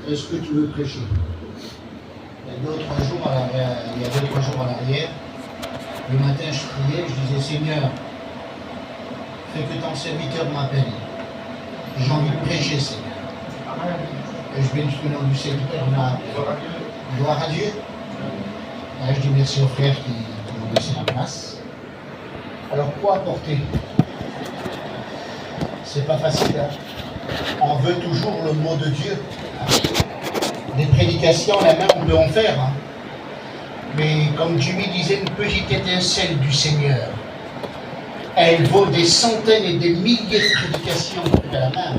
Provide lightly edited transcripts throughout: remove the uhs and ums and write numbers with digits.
Est-ce que tu veux prêcher? Il y a 2 ou 3 jours en arrière, le matin je priais, je disais Seigneur, fais que ton serviteur m'appelle. J'ai envie de prêcher, Seigneur. Et je bénis le nom du serviteur, il m'a appelé. Gloire à Dieu. Et je dis merci aux frères qui m'ont laissé la place. Alors quoi apporter? C'est pas facile, hein? On veut toujours le mot de Dieu. Des prédications, la main, on peut en faire. Hein. Mais comme Jimmy disait, une petite étincelle du Seigneur, elle vaut des centaines et des milliers de prédications à la main.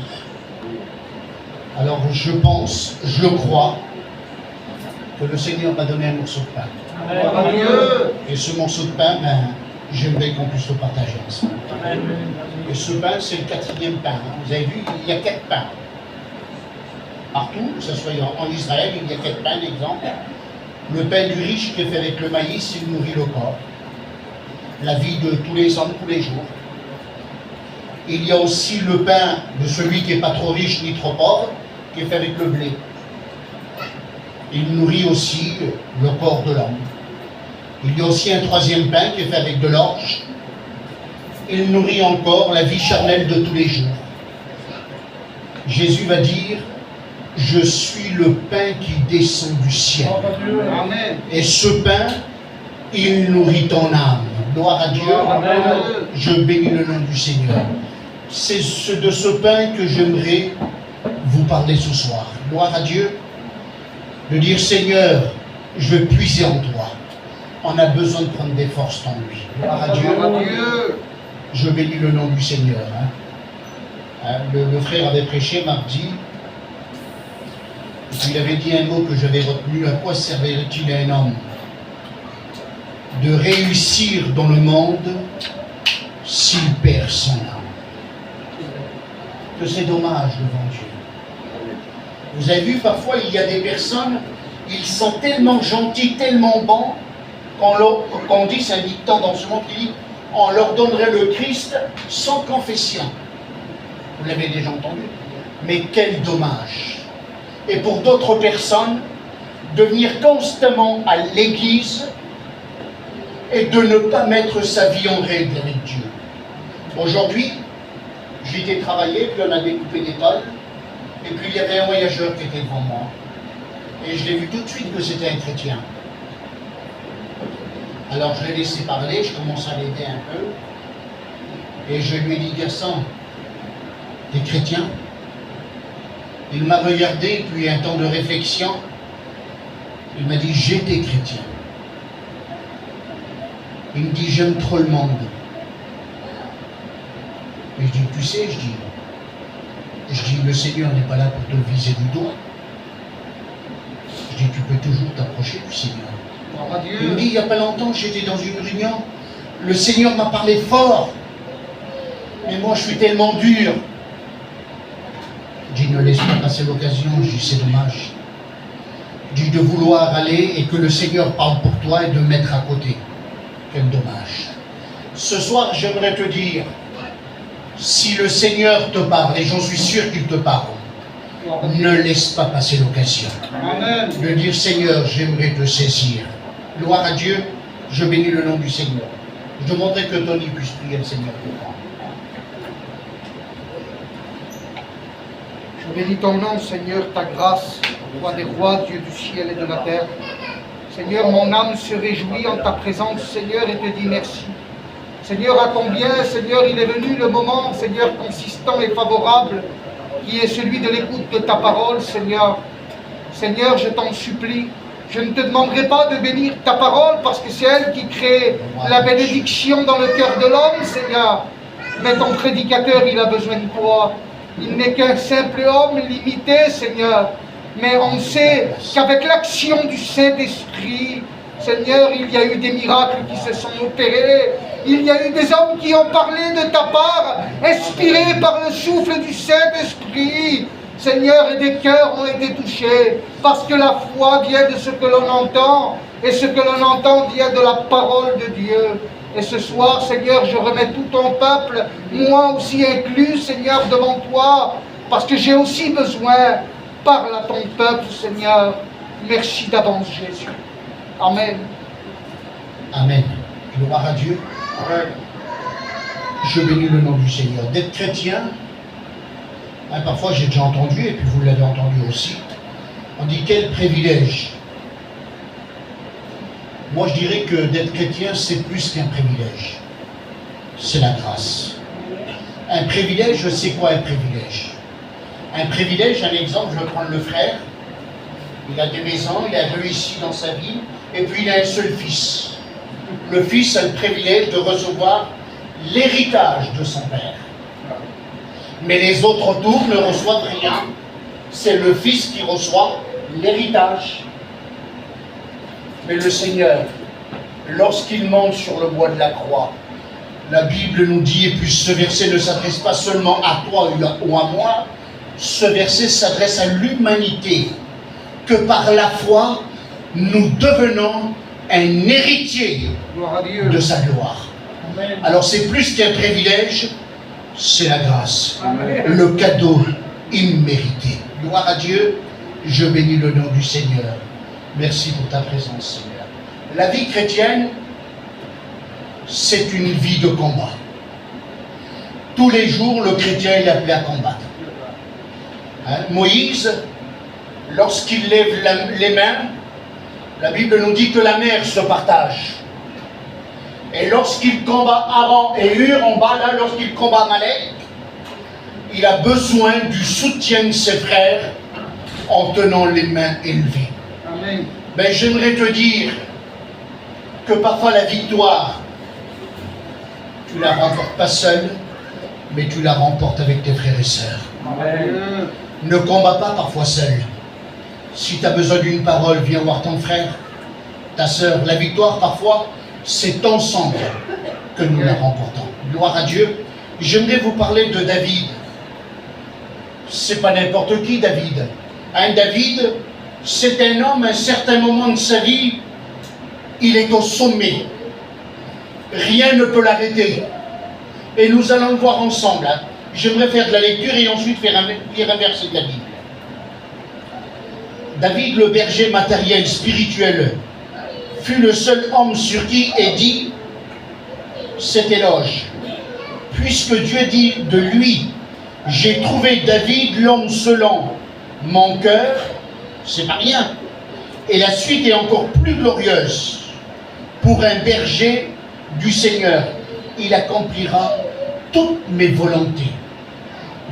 Alors je pense, je crois, que le Seigneur m'a donné un morceau de pain. Amen. Et ce morceau de pain, j'aimerais qu'on puisse le partager ensemble. Et ce pain, c'est le 4e pain. Hein. Vous avez vu, il y a 4 pains. Partout, que ce soit en Israël, il y a 4 pains, d'exemple. Le pain du riche qui est fait avec le maïs, il nourrit le corps. La vie de tous les hommes, tous les jours. Il y a aussi le pain de celui qui n'est pas trop riche ni trop pauvre, qui est fait avec le blé. Il nourrit aussi le corps de l'homme. Il y a aussi un 3e pain qui est fait avec de l'orge. Il nourrit encore la vie charnelle de tous les jours. Jésus va dire, je suis le pain qui descend du ciel. Amen. Et ce pain, il nourrit ton âme. Gloire à Dieu. Amen. Je bénis le nom du Seigneur. C'est de ce pain que j'aimerais vous parler ce soir. Gloire à Dieu. De dire, Seigneur, je veux puiser en toi. On a besoin de prendre des forces en lui. Gloire à Dieu. Je bénis le nom du Seigneur. Hein. Le frère avait prêché mardi. Et puis il avait dit un mot que j'avais retenu. À quoi servirait-il à un homme de réussir dans le monde s'il perd son âme? Que c'est dommage devant Dieu. Vous avez vu, parfois, il y a des personnes, ils sont tellement gentils, tellement bons, qu'on dit, c'est un dicton dans ce monde qui dit, on leur donnerait le Christ sans confession. Vous l'avez déjà entendu. Mais quel dommage. Et pour d'autres personnes, de venir constamment à l'église et de ne pas mettre sa vie en règle avec Dieu. Aujourd'hui, j'étais travaillé, puis on a découpé des tôles, et puis il y avait un voyageur qui était devant moi. Et je l'ai vu tout de suite que c'était un chrétien. Alors je l'ai laissé parler, je commence à l'aider un peu. Et je lui ai dit, garçon, t'es chrétien? Il m'a regardé, puis un temps de réflexion. Il m'a dit, j'étais chrétien. Il me dit, j'aime trop le monde. Et je dis, tu sais, je dis, le Seigneur n'est pas là pour te viser du doigt. Je dis, tu peux toujours t'approcher du Seigneur. Il me dit, il n'y a pas longtemps, j'étais dans une réunion, le Seigneur m'a parlé fort, mais moi je suis tellement dur. Je dis, ne laisse pas passer l'occasion. Je dis, c'est dommage. Je dis, de vouloir aller et que le Seigneur parle pour toi et de mettre à côté. Quel dommage. Ce soir, j'aimerais te dire, si le Seigneur te parle, et j'en suis sûr qu'il te parle, ne laisse pas passer l'occasion. De dire, Seigneur, j'aimerais te saisir. Gloire à Dieu, je bénis le nom du Seigneur. Je demanderai que Tony puisse prier le Seigneur pour moi. Je bénis ton nom, Seigneur, ta grâce, roi des rois, Dieu du ciel et de la terre. Seigneur, mon âme se réjouit en ta présence, Seigneur, et te dit merci. Seigneur, à combien, Seigneur, il est venu le moment, Seigneur, consistant et favorable, qui est celui de l'écoute de ta parole, Seigneur. Seigneur, je t'en supplie, je ne te demanderai pas de bénir ta parole, parce que c'est elle qui crée la bénédiction dans le cœur de l'homme, Seigneur. Mais ton prédicateur, il a besoin de toi. Il n'est qu'un simple homme limité, Seigneur. Mais on sait qu'avec l'action du Saint-Esprit, Seigneur, il y a eu des miracles qui se sont opérés. Il y a eu des hommes qui ont parlé de ta part, inspirés par le souffle du Saint-Esprit. Seigneur, et des cœurs ont été touchés, parce que la foi vient de ce que l'on entend, et ce que l'on entend vient de la parole de Dieu. Et ce soir, Seigneur, je remets tout ton peuple, moi aussi inclus, Seigneur, devant toi, parce que j'ai aussi besoin Parle à ton peuple, Seigneur. Merci d'avance, Jésus. Amen. Amen. Gloire à Dieu. Amen. Je bénis le nom du Seigneur. D'être chrétien, parfois j'ai déjà entendu, et puis vous l'avez entendu aussi, on dit quel privilège. Moi je dirais que d'être chrétien, c'est plus qu'un privilège. C'est la grâce. Un privilège, c'est quoi un privilège? Un privilège, un exemple, je vais prendre le frère. Il a des maisons, il a réussi dans sa vie, et puis il a un seul fils. Le fils a le privilège de recevoir l'héritage de son père. Mais les autres autour ne reçoivent rien. C'est le fils qui reçoit l'héritage. Mais le Seigneur, lorsqu'il monte sur le bois de la croix, la Bible nous dit, et puis ce verset ne s'adresse pas seulement à toi ou à moi, ce verset s'adresse à l'humanité, que par la foi, nous devenons un héritier de sa gloire. Amen. Alors c'est plus qu'un privilège, c'est la grâce, Amen. le cadeau immérité. Gloire à Dieu, je bénis le nom du Seigneur. Merci pour ta présence, Seigneur. La vie chrétienne, c'est une vie de combat. Tous les jours, le chrétien est appelé à combattre. Moïse, lorsqu'il lève les mains, la Bible nous dit que la mer se partage. Et lorsqu'il combat Aaron et Hur en bas, là, lorsqu'il combat Amalek, il a besoin du soutien de ses frères en tenant les mains élevées. Amen. Mais j'aimerais te dire que parfois la victoire, tu la remportes pas seul, mais tu la remportes avec tes frères et sœurs. Amen. Ne combat pas parfois seul. Si tu as besoin d'une parole, viens voir ton frère, ta sœur. La victoire, parfois, c'est ensemble que nous la remportons. Gloire à Dieu. J'aimerais vous parler de David. C'est pas n'importe qui, David. David, c'est un homme, à un certain moment de sa vie, il est au sommet. Rien ne peut l'arrêter. Et nous allons le voir ensemble. J'aimerais faire de la lecture et ensuite lire un verset de la Bible. David, le berger matériel, spirituel, fut le seul homme sur qui est dit cet éloge. Puisque Dieu dit de lui, j'ai trouvé David, l'homme selon mon cœur, c'est pas rien. Et la suite est encore plus glorieuse. Pour un berger du Seigneur, il accomplira toutes mes volontés.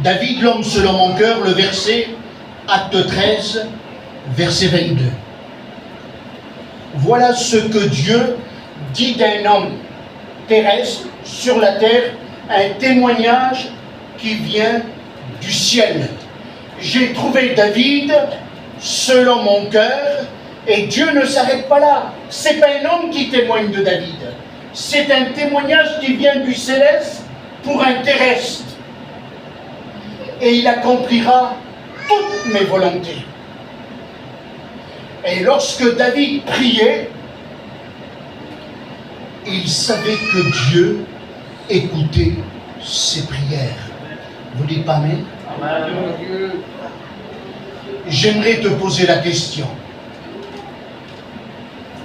David, l'homme selon mon cœur, le verset, acte 13, verset 22. Voilà ce que Dieu dit d'un homme terrestre sur la terre, un témoignage qui vient du ciel. J'ai trouvé David selon mon cœur, et Dieu ne s'arrête pas là. C'est pas un homme qui témoigne de David. C'est un témoignage qui vient du céleste pour un terrestre. Et il accomplira toutes mes volontés. Et lorsque David priait, il savait que Dieu écoutait ses prières. Vous dites pas amen? Amen. J'aimerais te poser la question.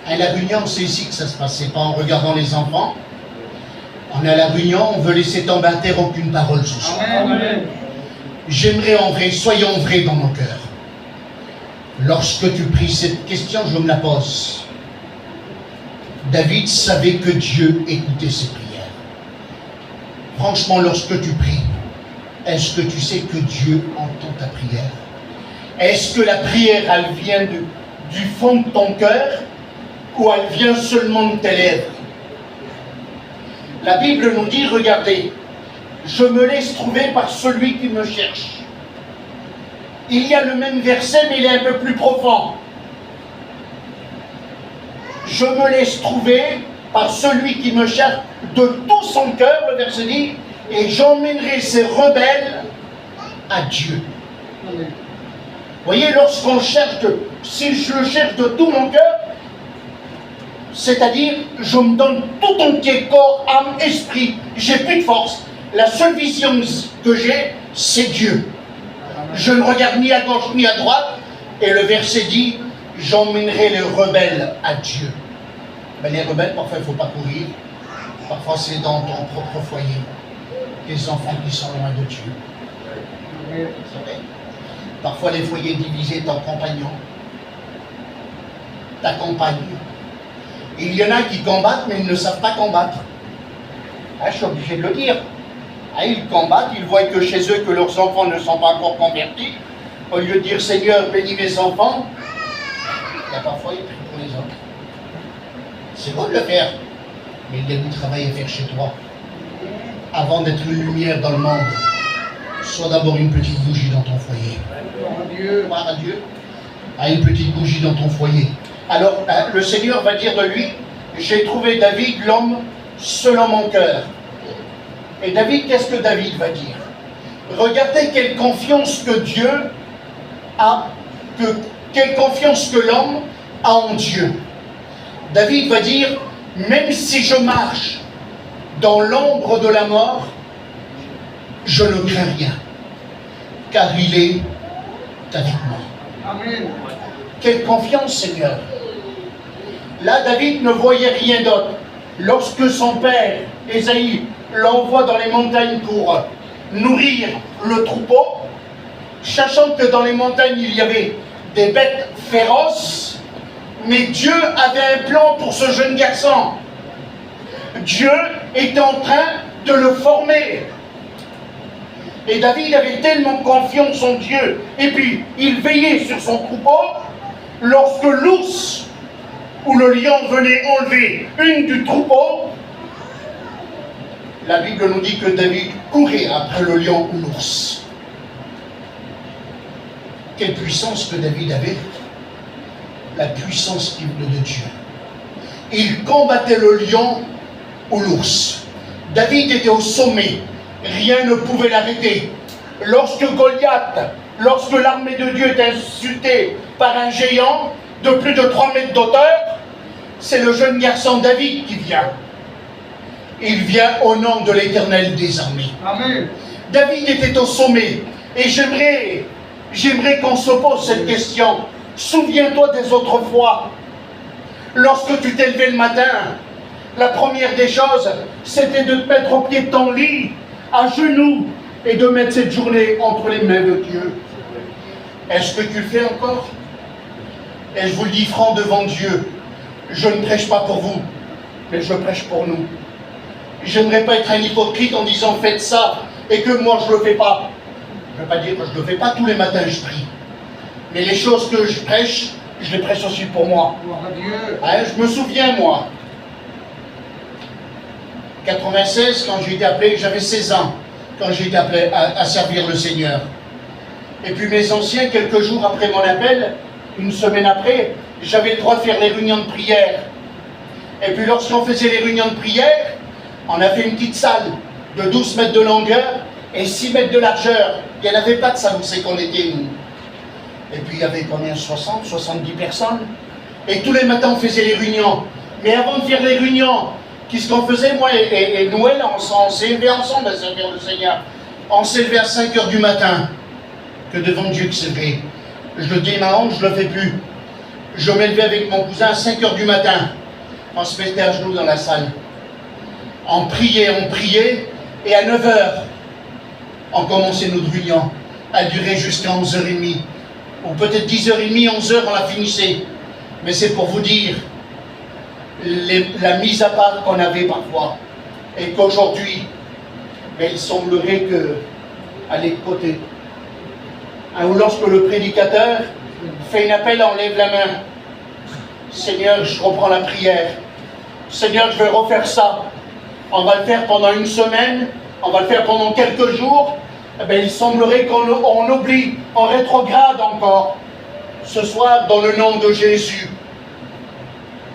À la réunion, c'est ici que ça se passe, c'est pas en regardant les enfants. On est à la réunion, on veut laisser tomber à terre aucune parole ce soir. Amen. J'aimerais en vrai, soyons vrais dans nos cœurs. Lorsque tu pries cette question, je me la pose. David savait que Dieu écoutait ses prières. Franchement, lorsque tu pries, est-ce que tu sais que Dieu entend ta prière? Est-ce que la prière, elle vient du fond de ton cœur ou elle vient seulement de tes lèvres? La Bible nous dit, regardez, je me laisse trouver par celui qui me cherche. Il y a le même verset, mais il est un peu plus profond. Je me laisse trouver par celui qui me cherche de tout son cœur, le verset dit, et j'emmènerai ces rebelles à Dieu. Vous voyez, lorsqu'on cherche, si je le cherche de tout mon cœur, c'est-à-dire, je me donne tout entier, corps, âme, esprit, j'ai plus de force. La seule vision que j'ai, c'est Dieu. Je ne regarde ni à gauche ni à droite. Et le verset dit, j'emmènerai les rebelles à Dieu. Ben, les rebelles, parfois il ne faut pas courir. Parfois c'est dans ton propre foyer. Les enfants qui sont loin de Dieu. C'est vrai. Parfois les foyers divisés, ton compagnon, ta compagne. Il y en a qui combattent, mais ils ne savent pas combattre. Ah, je suis obligé de le dire. Ah, ils combattent, ils voient que chez eux, que leurs enfants ne sont pas encore convertis. Au lieu de dire, Seigneur, bénis mes enfants, il y a parfois, ils prient pour les autres. C'est beau de le faire, mais il y a du travail à faire chez toi. Avant d'être une lumière dans le monde, sois d'abord une petite bougie dans ton foyer. Gloire à Dieu. Ah, une petite bougie dans ton foyer. Alors, le Seigneur va dire de lui, j'ai trouvé David, l'homme selon mon cœur. Et David, qu'est-ce que David va dire? Regardez quelle confiance que Dieu a, quelle confiance que l'homme a en Dieu. David va dire, même si je marche dans l'ombre de la mort, je ne crains rien, car il est avec moi. Amen. Quelle confiance, Seigneur. Là, David ne voyait rien d'autre. Lorsque son père, Ésaïe, l'envoie dans les montagnes pour nourrir le troupeau, sachant que dans les montagnes, il y avait des bêtes féroces, mais Dieu avait un plan pour ce jeune garçon. Dieu était en train de le former. Et David avait tellement confiance en Dieu, et puis il veillait sur son troupeau, lorsque l'ours ou le lion venait enlever une du troupeau, la Bible nous dit que David courait après le lion ou l'ours. Quelle puissance que David avait, la puissance qui venait de Dieu. Il combattait le lion ou l'ours. David était au sommet, rien ne pouvait l'arrêter. Lorsque Goliath, lorsque l'armée de Dieu est insultée par un géant de plus de 3 mètres d'auteur, c'est le jeune garçon David qui vient. Il vient au nom de l'Éternel des armées. Amen. David était au sommet. Et j'aimerais qu'on se pose cette question. Souviens-toi des autres fois. Lorsque tu t'es levé le matin, la première des choses, c'était de te mettre au pied de ton lit, à genoux, et de mettre cette journée entre les mains de Dieu. Est-ce que tu le fais encore? Et je vous le dis franc devant Dieu, je ne prêche pas pour vous, mais je prêche pour nous. Je n'aimerais pas être un hypocrite en disant faites ça et que moi je ne le fais pas. Je ne veux pas dire que je ne le fais pas, tous les matins je prie. Mais les choses que je les prêche aussi pour moi. Gloire à Dieu. Hein, je me souviens, moi, 96, quand j'ai été appelé, j'avais 16 ans, quand j'ai été appelé à servir le Seigneur. Et puis mes anciens, quelques jours après mon appel, une semaine après, j'avais le droit de faire les réunions de prière. Et puis lorsqu'on faisait les réunions de prière, on a fait une petite salle de 12 mètres de longueur et 6 mètres de largeur. Il n'y en avait pas de ça, où c'est qu'on était, nous. Et puis il y avait combien? 60, 70 personnes. Et tous les matins, on faisait les réunions. Mais avant de faire les réunions, qu'est-ce qu'on faisait? Moi et Noël, on s'est élevés ensemble à servir le Seigneur. On s'est levé à 5 heures du matin. Que devant Dieu que c'est vrai. Je le dis maintenant, je ne le fais plus. Je m'élevais avec mon cousin à 5 heures du matin. On se mettait à genoux dans la salle. On priait, et à 9 heures, on commençait notre réunion. Elle durait jusqu'à 11h30. Ou peut-être 10h30, 11h, on la finissait. Mais c'est pour vous dire la mise à part qu'on avait parfois. Et qu'aujourd'hui, il semblerait que, allez de côté. Ou lorsque le prédicateur fait un appel, on lève la main. Seigneur, je reprends la prière. Seigneur, je vais refaire ça. On va le faire pendant une semaine, on va le faire pendant quelques jours. Il semblerait qu'on oublie, on rétrograde encore. Ce soir, dans le nom de Jésus,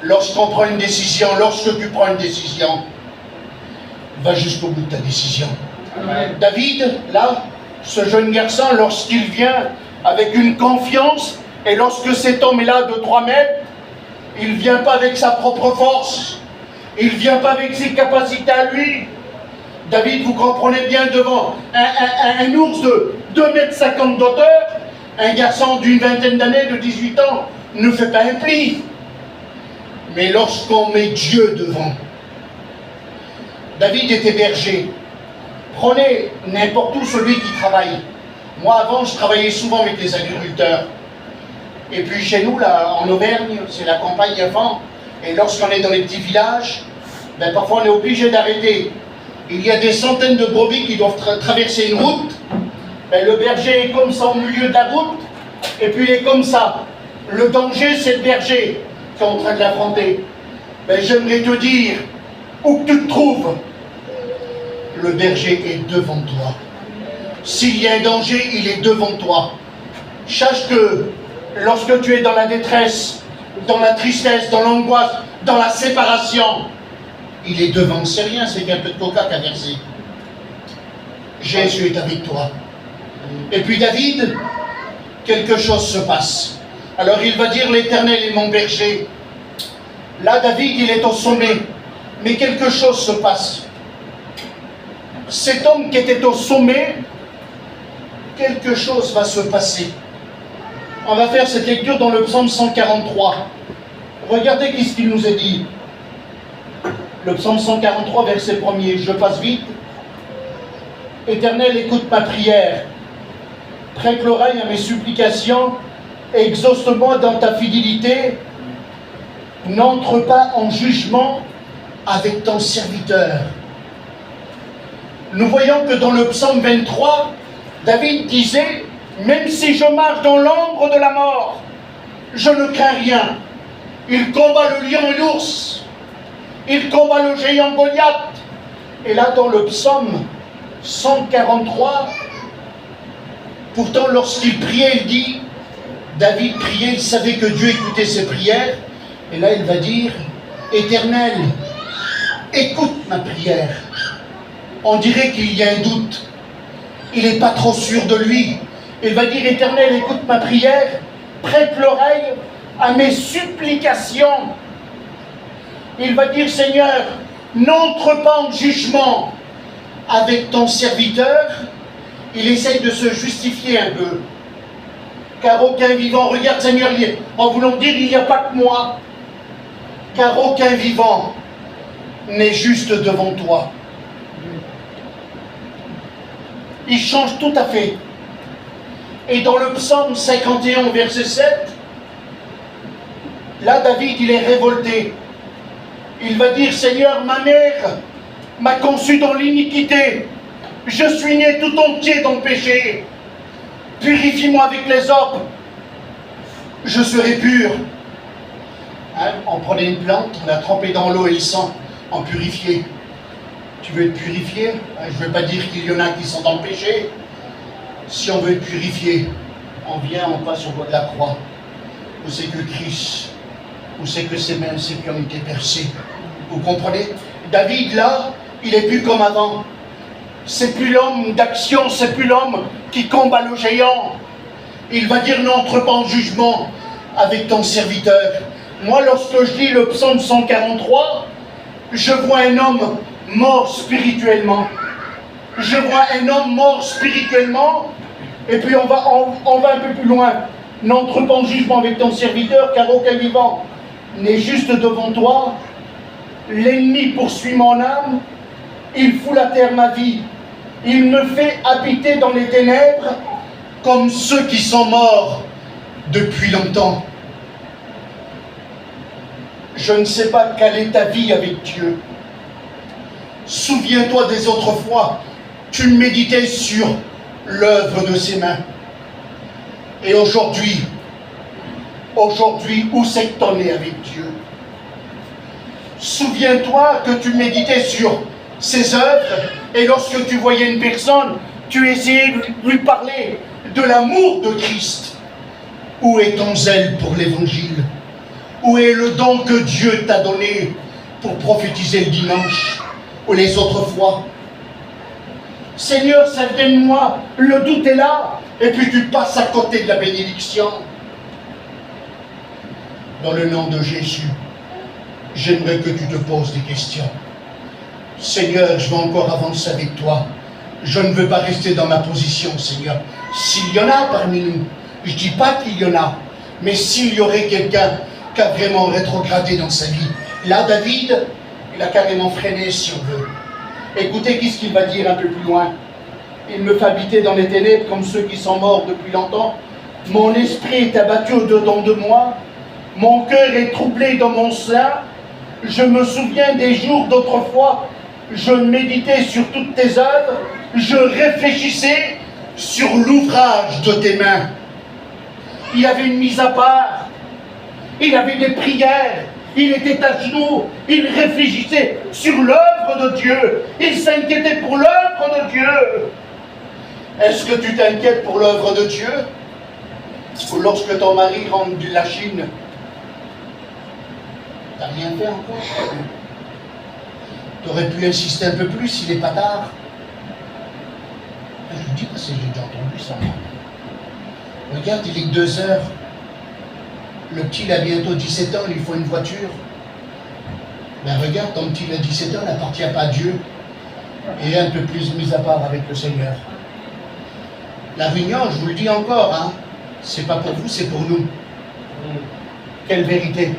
lorsqu'on prend une décision, lorsque tu prends une décision, va jusqu'au bout de ta décision. Amen. David, là, ce jeune garçon, lorsqu'il vient avec une confiance, et lorsque cet homme est là de 3 mètres, il ne vient pas avec sa propre force, il ne vient pas avec ses capacités à lui. David, vous comprenez bien, devant un ours 2,50 m d'auteur, un garçon d'une vingtaine d'années, de 18 ans, ne fait pas un pli. Mais lorsqu'on met Dieu devant, David était berger. Prenez n'importe où celui qui travaille. Moi, avant, je travaillais souvent avec les agriculteurs. Et puis chez nous, là, en Auvergne, c'est la campagne avant. Et lorsqu'on est dans les petits villages, ben, parfois on est obligé d'arrêter. Il y a des centaines de brebis qui doivent traverser une route. Ben, le berger est comme ça au milieu de la route. Et puis il est comme ça. Le danger, c'est le berger qui est en train de l'affronter. Ben, j'aimerais te dire, où que tu te trouves, le berger est devant toi. S'il y a un danger, il est devant toi. Sache que lorsque tu es dans la détresse, dans la tristesse, dans l'angoisse, dans la séparation, il est devant. C'est rien, c'est qu'un peu de coca qu'a versé. Jésus est avec toi. Et puis David, quelque chose se passe. Alors il va dire, l'Éternel est mon berger. Là, David, il est au sommet. Mais quelque chose se passe. Cet homme qui était au sommet, quelque chose va se passer. On va faire cette lecture dans le psaume 143. Regardez ce qu'il nous est dit. Le psaume 143, verset 1er. Je passe vite. Éternel, écoute ma prière. Prête l'oreille à mes supplications. Exauce-moi dans ta fidélité. N'entre pas en jugement avec ton serviteur. Nous voyons que dans le psaume 23, David disait, même si je marche dans l'ombre de la mort, je ne crains rien. Il combat le lion et l'ours. Il combat le géant Goliath. Et là, dans le psaume 143, pourtant, lorsqu'il priait, il dit, David priait, il savait que Dieu écoutait ses prières. Et là, il va dire, Éternel, écoute ma prière. On dirait qu'il y a un doute. Il n'est pas trop sûr de lui. Il va dire, Éternel, écoute ma prière, prête l'oreille à mes supplications. Il va dire, Seigneur, n'entre pas en jugement avec ton serviteur. Il essaye de se justifier un peu. Car aucun vivant, regarde Seigneur, en voulant dire, il n'y a pas que moi. Car aucun vivant n'est juste devant toi. Il change tout à fait. Et dans le psaume 51, verset 7, là, David, il est révolté. Il va dire, Seigneur, ma mère m'a conçu dans l'iniquité. Je suis né tout entier dans le péché. Purifie-moi avec les ordres. Je serai pur. Hein, on prenait une plante, on la trempait dans l'eau et le sang, on purifiait. Tu veux être purifié? Je ne veux pas dire qu'il y en a qui sont dans le péché. Si on veut être purifié, on vient, on passe au bout de la croix. Où c'est que Christ, où c'est que ses mains, ses pieds ont été percés. Vous comprenez? David, là, il n'est plus comme avant. C'est plus l'homme d'action, c'est plus l'homme qui combat le géant. Il va dire, n'entre pas en jugement avec ton serviteur. Moi, lorsque je lis le psaume 143, je vois un homme mort spirituellement. Je vois un homme mort spirituellement, et puis on va un peu plus loin. N'entre pas en jugement avec ton serviteur, car aucun vivant n'est juste devant toi. L'ennemi poursuit mon âme, il fout la terre ma vie. Il me fait habiter dans les ténèbres comme ceux qui sont morts depuis longtemps. Je ne sais pas quelle est ta vie avec Dieu. Souviens-toi des autres fois, tu méditais sur l'œuvre de ses mains. Et aujourd'hui, où c'est que t'en es avec Dieu? Souviens-toi que tu méditais sur ses œuvres, et lorsque tu voyais une personne, tu essayais de lui parler de l'amour de Christ. Où est ton zèle pour l'évangile? Où est le don que Dieu t'a donné pour prophétiser le dimanche ou les autres fois? Seigneur, certainement, le doute est là, et puis tu passes à côté de la bénédiction. Dans le nom de Jésus, j'aimerais que tu te poses des questions. Seigneur, je veux encore avancer avec toi. Je ne veux pas rester dans ma position, Seigneur. s'il y en a parmi nous, je ne dis pas qu'il y en a, mais s'il y aurait quelqu'un qui a vraiment rétrogradé dans sa vie, là, David, il a carrément freiné, si on veut. Écoutez qu'est-ce qu'il va dire un peu plus loin. Il me fait habiter dans les ténèbres comme ceux qui sont morts depuis longtemps. Mon esprit est abattu au-dedans de moi. Mon cœur est troublé dans mon sein. Je me souviens des jours d'autrefois. Je méditais sur toutes tes œuvres. Je réfléchissais sur l'ouvrage de tes mains. Il y avait une mise à part. Il avait des prières. Il était à genoux. Il réfléchissait sur l'œuvre de Dieu. Il s'inquiétait pour l'œuvre de Dieu. Est-ce que tu t'inquiètes pour l'œuvre de Dieu? Ou lorsque ton mari rentre de la Chine, t'as rien fait encore? Tu aurais pu insister un peu plus, il n'est pas tard. Je vous dis parce que j'ai déjà entendu ça. Regarde, il est que 2 heures. Le petit, il a bientôt 17 ans, il lui faut une voiture. Ben regarde, ton petit, il a 17 ans, il n'appartient pas à Dieu. Et un peu plus mis à part avec le Seigneur. La réunion, je vous le dis encore, hein, c'est pas pour vous, c'est pour nous. Quelle vérité.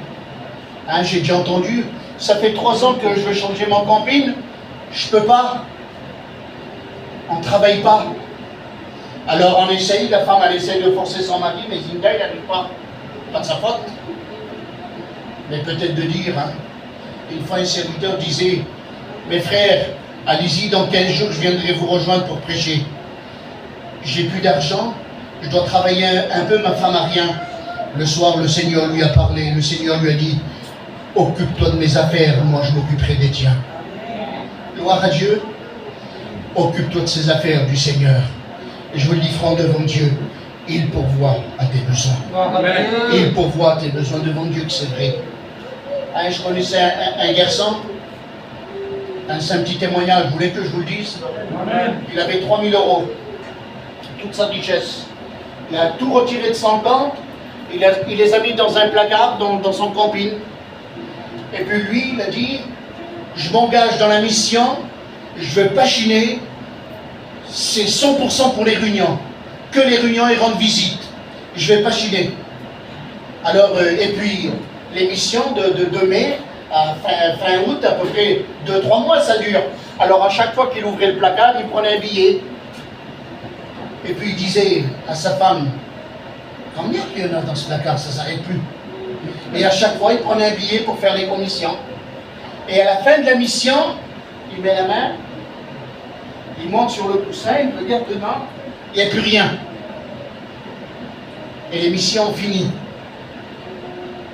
Hein, j'ai déjà entendu, ça fait 3 ans que je veux changer mon camping, je peux pas. On ne travaille pas. Alors on essaye, la femme elle essaye de forcer son mari, mais Zinda il n'arrive pas. Pas de sa faute. Mais peut-être de dire, hein, une fois un serviteur disait, mes frères, allez-y, dans 15 jours je viendrai vous rejoindre pour prêcher. J'ai plus d'argent, je dois travailler un peu, ma femme n'a rien. Le soir, le Seigneur lui a parlé, le Seigneur lui a dit, occupe-toi de mes affaires, moi je m'occuperai des tiens. Gloire à Dieu, occupe-toi de ces affaires du Seigneur. Et je vous le dis franc devant Dieu, il pourvoit à tes besoins. Amen. Il pourvoit à tes besoins devant Dieu, que c'est vrai. Hein, je connaissais un garçon, c'est un petit témoignage, vous voulez que je vous le dise? Amen. Il avait 3 000 €. Toute sa richesse. Il a tout retiré de son compte, il les a mis dans un placard, dans son camping. Et puis lui, il a dit, je m'engage dans la mission, je ne veux pas chiner, c'est 100% pour les réunions. Que les réunions y rendent visite. Je ne vais pas chiner. Alors, et puis, les missions de mai, à fin août, à peu près 2-3 mois, ça dure. Alors, à chaque fois qu'il ouvrait le placard, il prenait un billet. Et puis il disait à sa femme, combien il y en a dans ce placard, ça ne s'arrête plus. Et à chaque fois, il prenait un billet pour faire les commissions. Et à la fin de la mission, il met la main, il monte sur le coussin, il regarde dedans, il n'y a plus rien. Et les missions ont fini.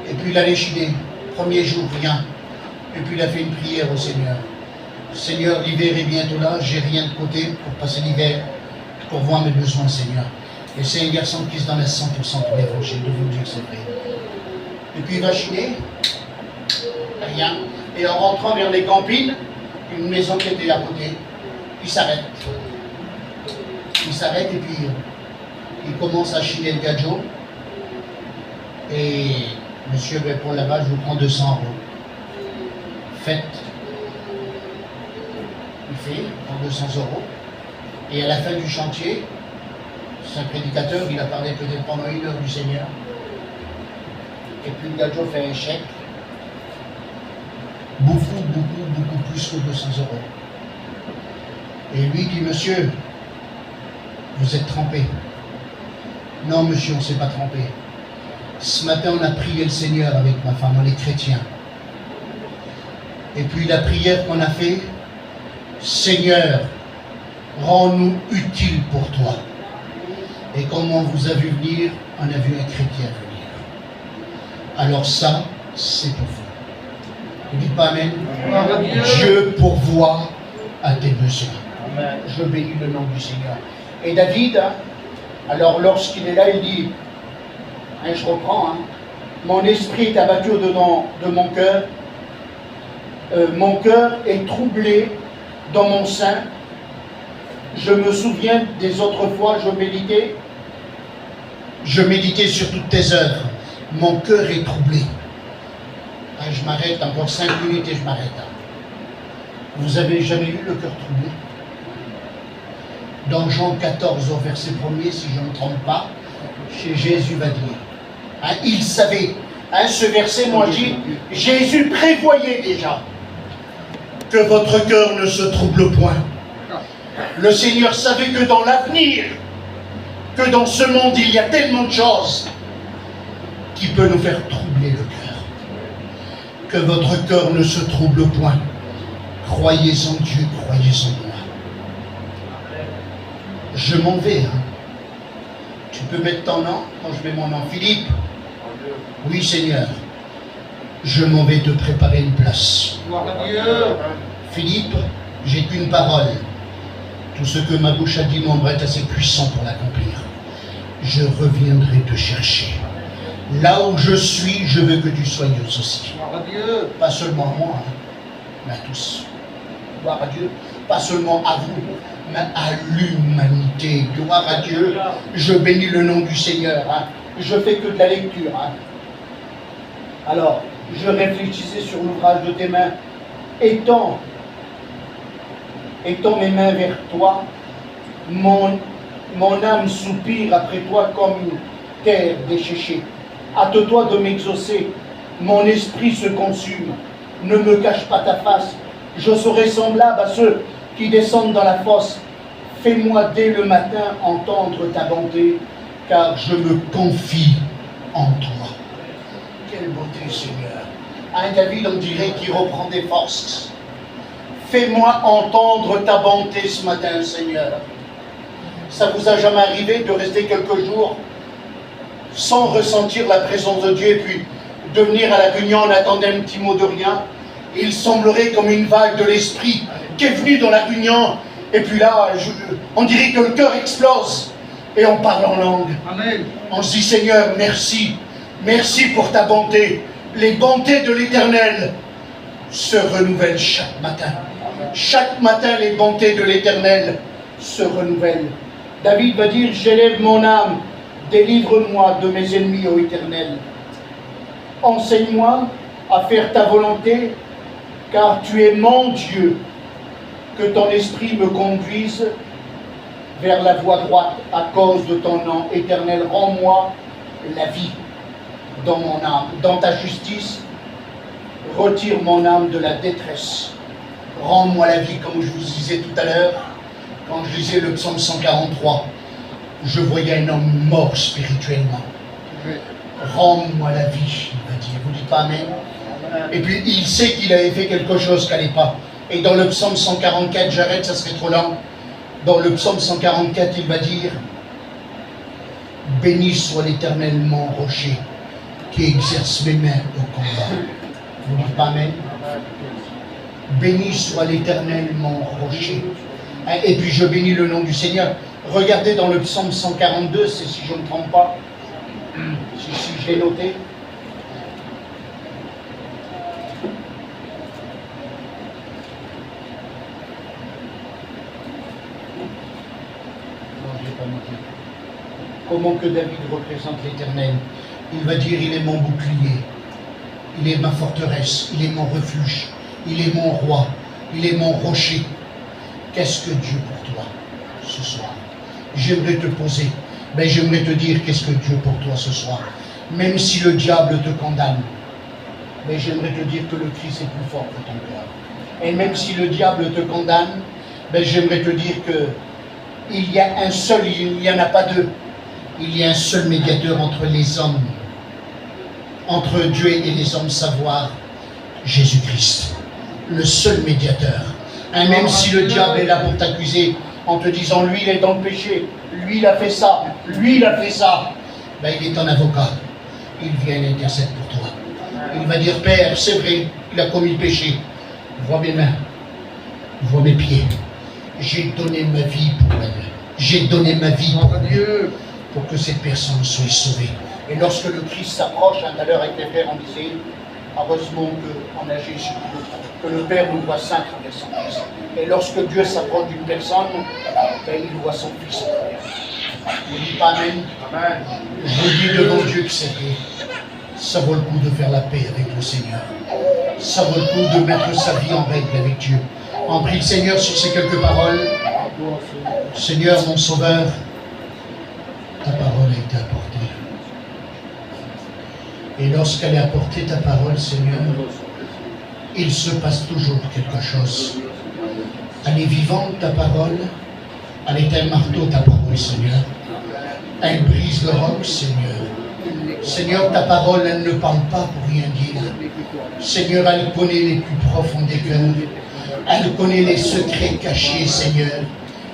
Et puis il allait chiner, premier jour, rien. Et puis il a fait une prière au Seigneur. Seigneur, l'hiver est bientôt là, j'ai rien de côté pour passer l'hiver. Pour voir mes besoins, Seigneur. Et c'est un garçon qui se donne à 100% pour l'évangile, de vous dire que c'est vrai. Et puis il va chiner, rien. Et en rentrant vers les campines, une maison qui était à côté, il s'arrête. Il s'arrête et puis il commence à chiner le gadget. Et monsieur répond là-bas, je vous prends 200 €. Faites. Il fait, il prend 200 €. Et à la fin du chantier, c'est un prédicateur, il a parlé peut-être pendant 1 heure du Seigneur. Et puis le gadget fait un chèque. Beaucoup plus que 200 €. Et lui dit, monsieur, vous êtes trempé. Non, monsieur, on ne s'est pas trempé. Ce matin, on a prié le Seigneur avec ma femme, on est chrétiens. Et puis la prière qu'on a fait, Seigneur, rends-nous utiles pour toi. Et comme on vous a vu venir, on a vu un chrétien venir. Alors ça, c'est pour vous. Vous dites pas Amen? Dieu pourvoit à tes besoins. Amen. Je bénis le nom du Seigneur. Et David, hein, alors lorsqu'il est là, il dit, hein, je reprends, hein, mon esprit est abattu au-dedans de mon cœur. Mon cœur est troublé dans mon sein. Je me souviens des autres fois, je méditais sur toutes tes œuvres. Mon cœur est troublé. Hein, je m'arrête encore 5 minutes et je m'arrête. Vous avez jamais eu le cœur troublé? Dans Jean 14 au verset 1er, si je ne me trompe pas, chez Jésus va dire. Hein, il savait. Hein, ce verset, moi, dit, Jésus prévoyait déjà que votre cœur ne se trouble point. Le Seigneur savait que dans l'avenir, que dans ce monde, il y a tellement de choses qui peuvent nous faire troubler le cœur. Que votre cœur ne se trouble point. Croyez en Dieu, croyez en moi. Je m'en vais. Hein. Tu peux mettre ton nom, quand je mets mon nom, Philippe. Oui, Seigneur. Je m'en vais te préparer une place. Philippe, j'ai qu'une parole. Tout ce que ma bouche a dit, mon bras est assez puissant pour l'accomplir. Je reviendrai te chercher. Là où je suis, je veux que tu sois aussi. Pas seulement à moi, hein, mais à tous. Gloire à Dieu. Pas seulement à vous, mais à l'humanité. Gloire à Dieu. Je bénis le nom du Seigneur. Hein. Je fais que de la lecture. Hein. Alors, je réfléchissais sur l'ouvrage de tes mains. Étends mes mains vers toi. Mon âme soupire après toi comme une terre desséchée. Hâte-toi de m'exaucer. Mon esprit se consume. Ne me cache pas ta face. Je serai semblable à ceux qui descendent dans la fosse. Fais-moi dès le matin entendre ta bonté, car je me confie en toi. Quelle beauté, Seigneur. Hein, David, on dirait qu'il reprend des forces. Fais-moi entendre ta bonté ce matin, Seigneur. Ça vous a jamais arrivé de rester quelques jours sans ressentir la présence de Dieu et puis de venir à la réunion en attendant un petit mot de rien? Il semblerait comme une vague de l'esprit qui est venue dans la réunion et puis là, on dirait que le cœur explose et on parle en langue. Amen. On se dit Seigneur, merci. Merci pour ta bonté. Les bontés de l'Éternel se renouvellent chaque matin. Chaque matin, les bontés de l'Éternel se renouvellent. David va dire, j'élève mon âme, délivre-moi de mes ennemis, ô Éternel. Enseigne-moi à faire ta volonté, car tu es mon Dieu. Que ton esprit me conduise vers la voie droite à cause de ton nom. Éternel, rends-moi la vie dans mon âme. Dans ta justice, retire mon âme de la détresse. Rends-moi la vie, comme je vous disais tout à l'heure, quand je lisais le psaume 143, je voyais un homme mort spirituellement. Rends-moi la vie, il va dire. Vous dites pas Amen? Et puis il sait qu'il avait fait quelque chose qui n'allait pas. Et dans le psaume 144, j'arrête, ça serait trop lent. Dans le psaume 144, il va dire, béni soit l'Éternel mon rocher, qui exerce mes mains au combat. Vous dites pas Amen? Béni soit l'Éternel mon rocher. Et puis je bénis le nom du Seigneur. Regardez dans le psaume 142, c'est si je ne me trompe pas, si je l'ai noté. Non, je ne l'ai pas noté. Comment que David représente l'Éternel? Il va dire, il est mon bouclier, il est ma forteresse, il est mon refuge, il est mon roi, il est mon rocher. Qu'est-ce que Dieu pour toi ce soir? J'aimerais te poser, mais j'aimerais te dire qu'est-ce que Dieu pour toi ce soir. Même si le diable te condamne, mais j'aimerais te dire que le Christ est plus fort que ton cœur. Et même si le diable te condamne, mais j'aimerais te dire que il y a un seul, il n'y en a pas deux. Il y a un seul médiateur entre les hommes, entre Dieu et les hommes, savoir Jésus-Christ. Le seul médiateur. Et même si le diable est là pour t'accuser en te disant lui il est dans le péché, lui il a fait ça, lui il a fait ça, ben, il est ton avocat. Il vient intercéder pour toi. Il va dire Père, c'est vrai, il a commis le péché. Vois mes mains, vois mes pieds. J'ai donné ma vie pour elle. J'ai donné ma vie pour Dieu, pour que cette personne soit sauvée. Et lorsque le Christ s'approche, tout à l'heure avec les pères, on disait heureusement qu'on a Jésus, que le Père nous voit saint avec son Fils. Et lorsque Dieu s'approche d'une personne, ben, il voit son Fils. Ne dis pas Amen. Amen. Je vous dis devant Dieu que c'est vrai. Ça vaut le coup de faire la paix avec le Seigneur. Ça vaut le coup de mettre sa vie en règle avec Dieu. On prie le Seigneur sur ces quelques paroles. Seigneur, mon Sauveur, ta parole a été apportée. Et lorsqu'elle est apportée, ta parole, Seigneur, il se passe toujours quelque chose. Elle est vivante, ta parole. Elle est un marteau, ta parole, Seigneur. Elle brise le roc, Seigneur. Seigneur, ta parole, elle ne parle pas pour rien dire. Seigneur, elle connaît les plus profonds des cœurs. Elle connaît les secrets cachés, Seigneur.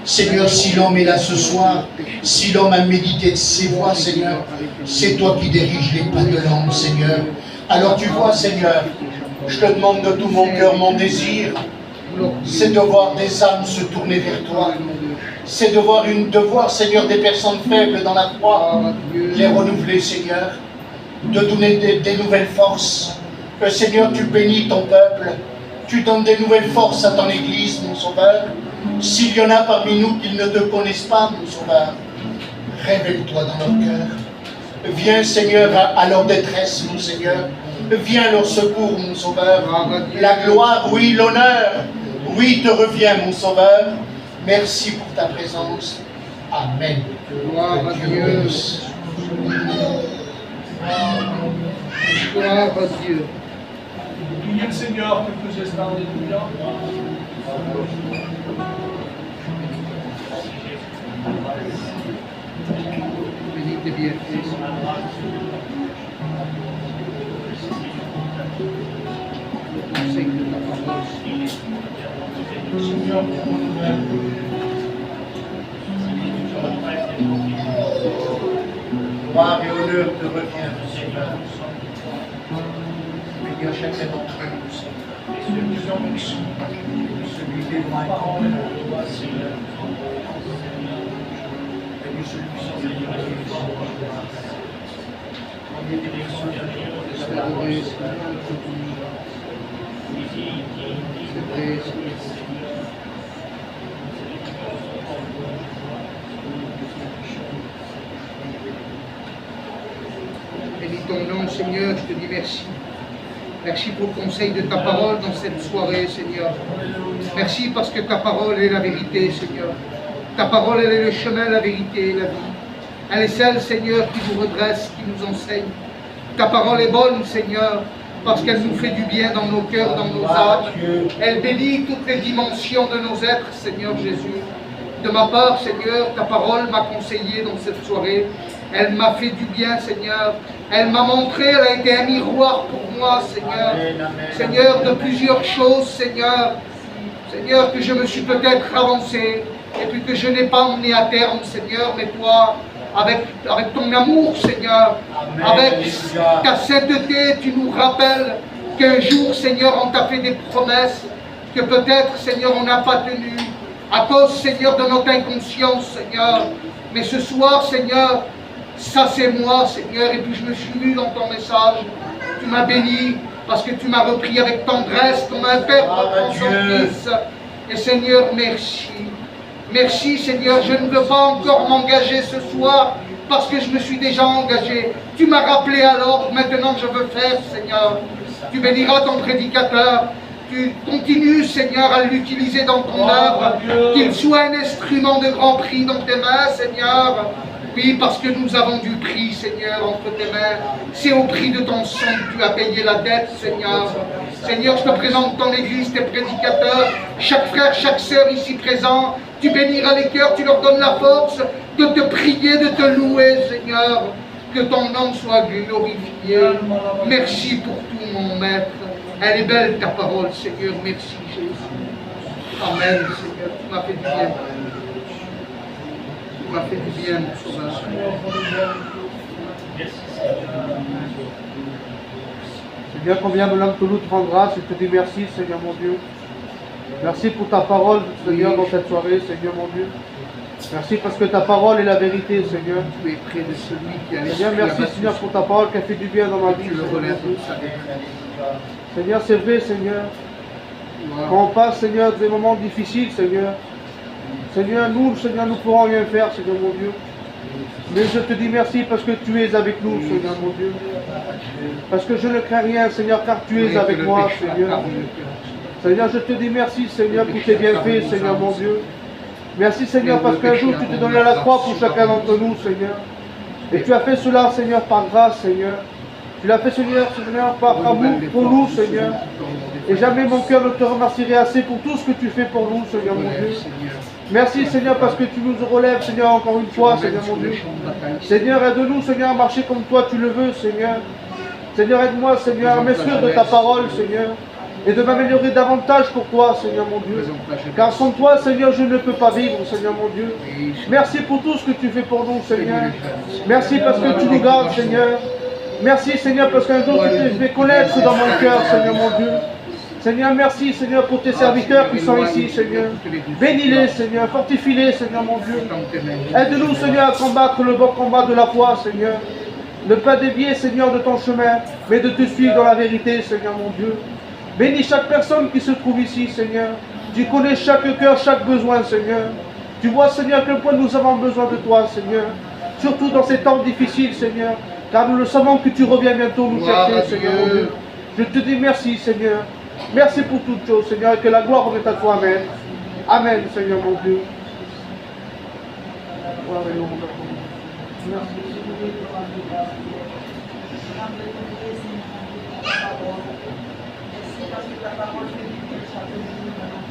Seigneur, si l'homme est là ce soir, si l'homme a médité de ses voies, Seigneur, c'est toi qui diriges les pas de l'homme, Seigneur. Alors tu vois, Seigneur, je te demande de tout mon cœur, mon désir, c'est de voir des âmes se tourner vers toi. C'est de voir, Seigneur, des personnes faibles dans la croix, les renouveler, Seigneur, de donner des nouvelles forces. Que, Seigneur, tu bénis ton peuple, tu donnes des nouvelles forces à ton Église, mon Sauveur. S'il y en a parmi nous qui ne te connaissent pas, mon Sauveur, révèle-toi dans leur cœur. Viens, Seigneur, à leur détresse, mon Seigneur. Viens à leur secours, mon Sauveur. La gloire, oui, l'honneur, oui, te revient, mon Sauveur. Merci pour ta présence. Amen. Gloire à Dieu. Gloire à Dieu. Priez le Seigneur quelques instants, alléluia. Bénis tes bienfaits. Conseil de ta parole. Seigneur, pour mon nouvelle. Gloire et honneur te revient, mon Seigneur. Bénis à chacun d'entre nous, Seigneur. Celui qui est loin, toi, Seigneur. Bénis celui qui est loin, Premier direction de C'est vrai, bénis ton nom, Seigneur, je te dis merci. Merci pour le conseil de ta parole dans cette soirée, Seigneur. Merci parce que ta parole est la vérité, Seigneur. Ta parole, elle est le chemin, la vérité et la vie. Elle est celle, Seigneur, qui nous redresse, qui nous enseigne. Ta parole est bonne, Seigneur, parce qu'elle nous fait du bien dans nos cœurs, dans nos âmes. Elle bénit toutes les dimensions de nos êtres, Seigneur Jésus. De ma part, Seigneur, ta parole m'a conseillé dans cette soirée. Elle m'a fait du bien, Seigneur. Elle m'a montré, elle a été un miroir pour moi, Seigneur. Seigneur, de plusieurs choses, Seigneur. Seigneur, que je me suis peut-être avancé et puis que je n'ai pas emmené à terme, Seigneur, mais toi, avec ton amour, Seigneur, avec ta sainteté, tu nous rappelles qu'un jour, Seigneur, on t'a fait des promesses que peut-être, Seigneur, on n'a pas tenues à cause, Seigneur, de notre inconscience, Seigneur. Mais ce soir, Seigneur, ça c'est moi, Seigneur, et puis je me suis mu dans ton message. Tu m'as béni parce que tu m'as repris avec tendresse comme un père reprend son fils. Et Seigneur, merci. Merci, Seigneur, je ne veux pas encore m'engager ce soir parce que je me suis déjà engagé. Tu m'as rappelé alors, maintenant je veux faire, Seigneur. Tu béniras ton prédicateur. Tu continues, Seigneur, à l'utiliser dans ton œuvre. Qu'il soit un instrument de grand prix dans tes mains, Seigneur. Oui, parce que nous avons du prix, Seigneur, entre tes mains. C'est au prix de ton sang que tu as payé la dette, Seigneur. Seigneur, je te présente ton Église, tes prédicateurs, chaque frère, chaque sœur ici présent. Tu béniras les cœurs, tu leur donnes la force de te prier, de te louer, Seigneur. Que ton nom soit glorifié. Merci pour tout, mon Maître. Elle est belle, ta parole, Seigneur. Merci, Jésus. Amen, Seigneur. Tu m'as fait du bien. Tu m'as fait du bien, mon Sauveur. Seigneur, combien de l'homme nous te rend grâce et te dis merci, Seigneur mon Dieu. Merci pour ta parole, Seigneur, dans cette soirée, Seigneur mon Dieu. Merci parce que ta parole est la vérité, Seigneur. Tu es près de celui qui a Seigneur, merci, Seigneur, pour ta parole qui a fait du bien dans ma vie. Tu le relèves de sa Seigneur, c'est vrai, Seigneur. Quand on passe, Seigneur, des moments difficiles, Seigneur. Seigneur, nous, nous pourrons rien faire, Seigneur mon Dieu. Mais je te dis merci parce que tu es avec nous, Seigneur mon Dieu. Parce que je ne crains rien, Seigneur, car tu es avec moi, Seigneur. Seigneur, je te dis merci, Seigneur, pour tes bienfaits, Seigneur mon Dieu. Merci Seigneur parce qu'un jour tu t'es donné à la croix pour chacun d'entre nous, Seigneur. Et tu as fait cela, Seigneur, par grâce, Seigneur. Tu l'as fait, Seigneur, par amour pour nous, Seigneur. Et jamais mon cœur ne te remercierait assez pour tout ce que tu fais pour nous, Seigneur, mon Dieu. Merci, Seigneur, parce que tu nous relèves, Seigneur, encore une fois, Seigneur, mon Dieu. Seigneur, aide-nous, Seigneur, à marcher comme toi tu le veux, Seigneur. Seigneur, aide-moi, Seigneur, à m'instruire de ta parole, Seigneur. Et de m'améliorer davantage pour toi, Seigneur, mon Dieu. Car sans toi, Seigneur, je ne peux pas vivre, Seigneur, mon Dieu. Merci pour tout ce que tu fais pour nous, Seigneur. Merci parce que tu nous gardes, Seigneur. Merci, Seigneur, parce qu'un jour tu t'es fait connaître dans mon cœur, Seigneur, mon Dieu. Seigneur, merci, Seigneur, pour tes serviteurs qui sont ici, Seigneur. Bénis-les, Seigneur. Fortifie-les, Seigneur, mon Dieu. Aide-nous, Seigneur, à combattre le bon combat de la foi, Seigneur. Ne pas dévier, Seigneur, de ton chemin, mais de te suivre dans la vérité, Seigneur, mon Dieu. Bénis chaque personne qui se trouve ici, Seigneur. Tu connais chaque cœur, chaque besoin, Seigneur. Tu vois, Seigneur, à quel point nous avons besoin de toi, Seigneur. Surtout dans ces temps difficiles, Seigneur. Car nous le savons que tu reviens bientôt nous chercher, Seigneur, mon Dieu. Je te dis merci, Seigneur. Merci pour toutes choses, Seigneur, et que la gloire revienne à toi, Amen. Amen, Seigneur, mon Dieu. Merci. Merci parce que ta parole fait vivre chaque jour.